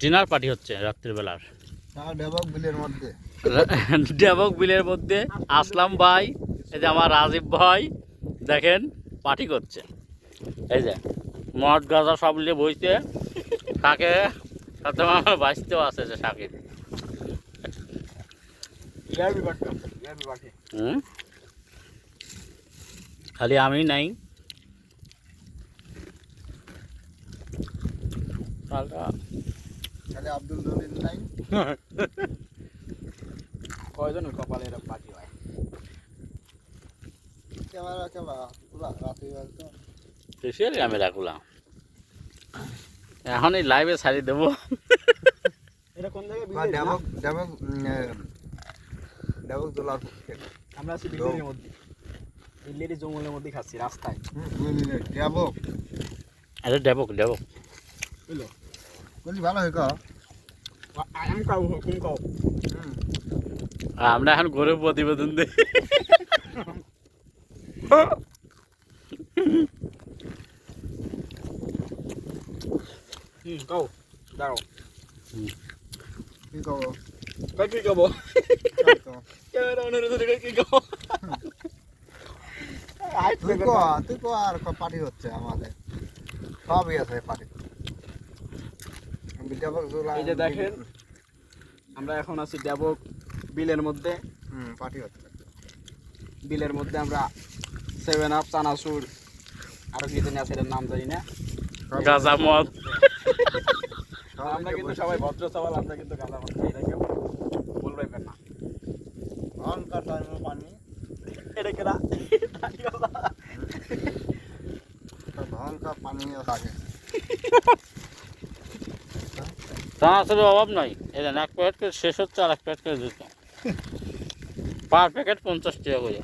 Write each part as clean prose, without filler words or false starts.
Dinner party হচ্ছে রাত্রিবেলার ডেবক বিলের মধ্যে। ডেবক বিলের মধ্যে আসলাম ভাই, এই যে আমার রাজীব ভাই দেখেন পার্টি করছে। এই যে মদ গাঁজা সব নিয়ে বইতে, তাকে সাথে আমার বাঁচতেও আছে যে সাকিব। খালি আমি নাই, খালি আব্দুল জলিল নাই। কয়জন কপালে এরকম পার্টি হয়? ক্যামেরা রাতে তো স্পেশালি আমি রাখলাম, এখন এই লাইভে ছাড়ি দেবো। এটা কোন জায়গায়? ডেবক ডেবক ডেবক দোলার পক্ষে। আমরা আছি বিল্ডের মধ্যে, বিল্ডের জঙ্গলের মধ্যে খাচ্ছি রাস্তায়। ডেবক আরে ডেবক ডেবক বুঝলো? বলি ভালো হয় কা আমি খাও, তুমি খাও। আমরা এখন গরিব প্রতিবেদন দিই। খাও, দাও। কি খাবো? কি খাবো? ক্যামেরা অনের ধরে কি খাবো? তুই কো আর পার্টি হচ্ছে আমাদের, সবই আছে পার্টি। এই যে দেখেন আমরা এখন আছি ডেবক বিলের মধ্যে। পার্টি হচ্ছে বিলের মধ্যে আমরা 7 আপ, চানাচুর, আরো কি জানি আছে, এটার নাম জানি না। গাঁজা মদ। আমরা কিন্তু সবাই ভদ্র সবাল, আমরা কিন্তু গাঁজা মদ খাই না, কেউ বলবে না। অনকার টাইমে পানি এটা কেনা ভয়ঙ্কর পানি থাকে। চানাচুরের অভাব নাই। এই দেন, এক প্যাকেট করে শেষ হচ্ছে, আর এক প্যাকেট করে দিতে, পার প্যাকেট 50 টাকা করে।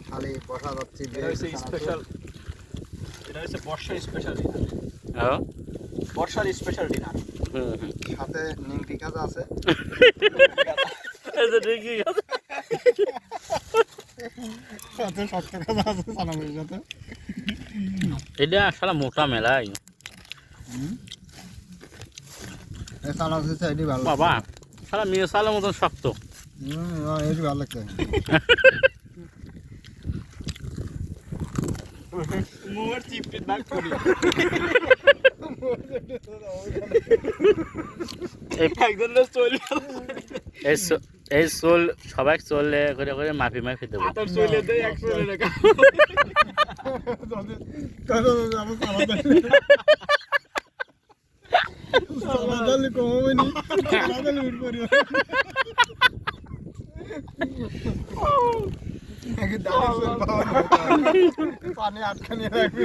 খালি বসা যাচ্ছি। এটা হচ্ছে স্পেশাল, এটা হচ্ছে বর্ষার স্পেশাল ডিনার। হ্যাঁ, বর্ষার স্পেশাল ডিনার। সাথে নিংটি কাজা আছে। এই যে ঠিকই আছে। সাথে শক্ত কাজা আছে সালামের সাথে। এটা আসলে মোটা মেলাই এই সালাম হচ্ছে এটি ভালো। বাবা, সারা মেয়ে সালের মতন শক্ত। এটি ভালো লাগছে। মোর চিপটি দাগ করি। একজনের চলে এই চোল সবাই চললে করে করে মাপি মাপি দেবো। আতর চলে দেয় 100 টাকা। পানি আটকানি রাখবে।